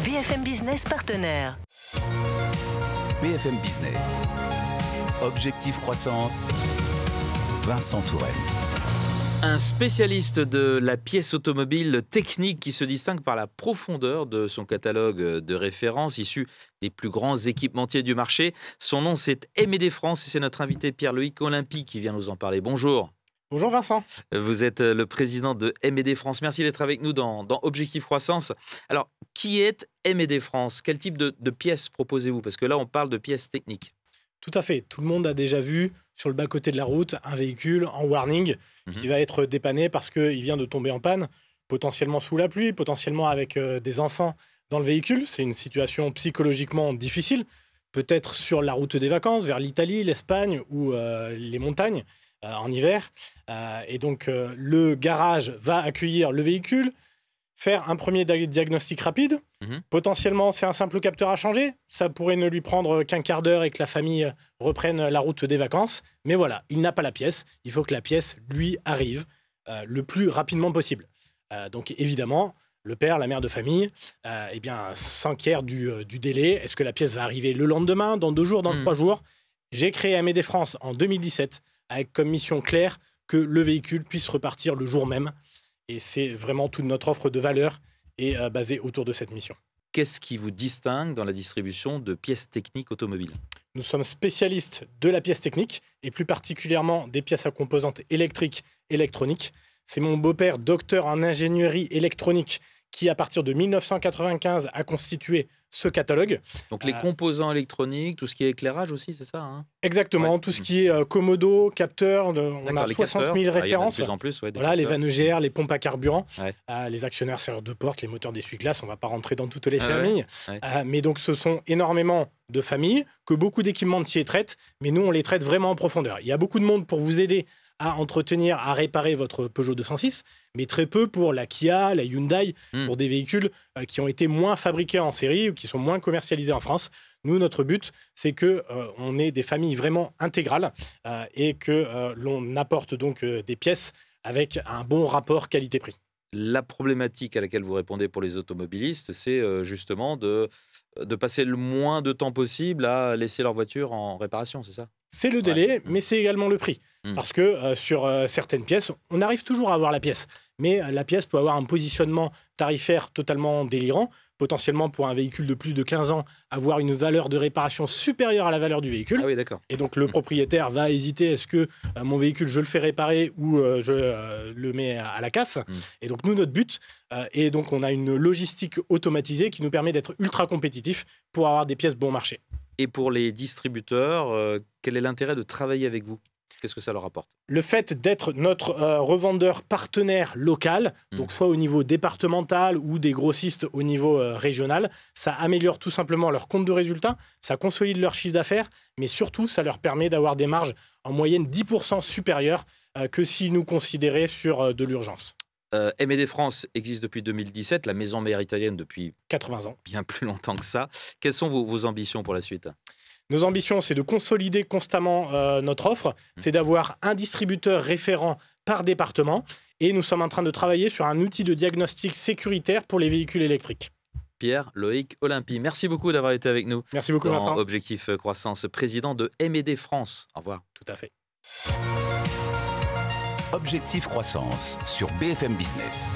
BFM Business partenaire. BFM Business. Objectif croissance. Vincent Tourelle. Un spécialiste de la pièce automobile technique qui se distingue par la profondeur de son catalogue de références issu des plus grands équipementiers du marché. Son nom, c'est M&D France et c'est notre invité Pierre-Loïc Olympy qui vient nous en parler. Bonjour. Bonjour Vincent. Vous êtes le président de M&D France. Merci d'être avec nous dans Objectif Croissance. Alors, qui est M&D France? Quel type de pièces proposez-vous? Parce que là, on parle de pièces techniques. Tout à fait. Tout le monde a déjà vu sur le bas-côté de la route un véhicule en warning qui va être dépanné parce qu'il vient de tomber en panne, potentiellement sous la pluie, potentiellement avec des enfants dans le véhicule. C'est une situation psychologiquement difficile, peut-être sur la route des vacances vers l'Italie, l'Espagne ou les montagnes en hiver. Et donc, le garage va accueillir le véhicule, faire un premier diagnostic rapide. Potentiellement, c'est un simple capteur à changer. Ça pourrait ne lui prendre qu'un quart d'heure et que la famille reprenne la route des vacances. Mais voilà, il n'a pas la pièce. Il faut que la pièce lui arrive le plus rapidement possible. Donc évidemment, le père, la mère de famille, s'inquiète du délai. Est-ce que la pièce va arriver le lendemain, dans 2 jours, dans 3 jours? J'ai créé M&D France en 2017 avec comme mission claire que le véhicule puisse repartir le jour même. Et c'est vraiment toute notre offre de valeur est basée autour de cette mission. Qu'est-ce qui vous distingue dans la distribution de pièces techniques automobiles? Nous sommes spécialistes de la pièce technique et plus particulièrement des pièces à composantes électriques, électroniques. C'est mon beau-père, docteur en ingénierie électronique, qui à partir de 1995 a constitué ce catalogue. Donc les composants électroniques, tout ce qui est éclairage aussi, c'est ça, hein? Exactement, ouais. Tout ce qui est commodo, capteur, on a 60 000 références. Il y en a de plus en plus, ouais, voilà, les vannes EGR, les pompes à carburant, les actionneurs serrures de porte, les moteurs d'essuie-glace, on ne va pas rentrer dans toutes les familles. Mais donc ce sont énormément de familles que beaucoup d'équipementiers traitent, mais nous on les traite vraiment en profondeur. Il y a beaucoup de monde pour vous aider à entretenir, à réparer votre Peugeot 206, mais très peu pour la Kia, la Hyundai, pour des véhicules qui ont été moins fabriqués en série ou qui sont moins commercialisés en France. Nous, notre but, c'est qu'on ait des familles vraiment intégrales et que l'on apporte donc des pièces avec un bon rapport qualité-prix. La problématique à laquelle vous répondez pour les automobilistes, c'est justement de passer le moins de temps possible à laisser leur voiture en réparation, c'est ça? C'est le délai, mais c'est également le prix. Parce que sur certaines pièces, on arrive toujours à avoir la pièce. Mais la pièce peut avoir un positionnement tarifaire totalement délirant. Potentiellement, pour un véhicule de plus de 15 ans, avoir une valeur de réparation supérieure à la valeur du véhicule. Ah oui, d'accord. Et donc, le propriétaire va hésiter, est-ce que mon véhicule, je le fais réparer ou je le mets à la casse? Et donc, nous, notre but, et donc, on a une logistique automatisée qui nous permet d'être ultra compétitif pour avoir des pièces bon marché. Et pour les distributeurs, quel est l'intérêt de travailler avec vous? Qu'est-ce que ça leur apporte? Le fait d'être notre revendeur partenaire local, donc soit au niveau départemental ou des grossistes au niveau régional, ça améliore tout simplement leur compte de résultat, ça consolide leur chiffre d'affaires, mais surtout, ça leur permet d'avoir des marges en moyenne 10% supérieures que s'ils nous considéraient sur de l'urgence. M&D France existe depuis 2017, la maison mère italienne depuis 80 ans. Bien plus longtemps que ça. Quelles sont vos ambitions pour la suite? Nos ambitions, c'est de consolider constamment notre offre, c'est d'avoir un distributeur référent par département et nous sommes en train de travailler sur un outil de diagnostic sécuritaire pour les véhicules électriques. Pierre-Loïc Olympy, merci beaucoup d'avoir été avec nous. Merci beaucoup, Vincent. Objectif Croissance, président de M&D France. Au revoir. Tout à fait. Objectif Croissance sur BFM Business.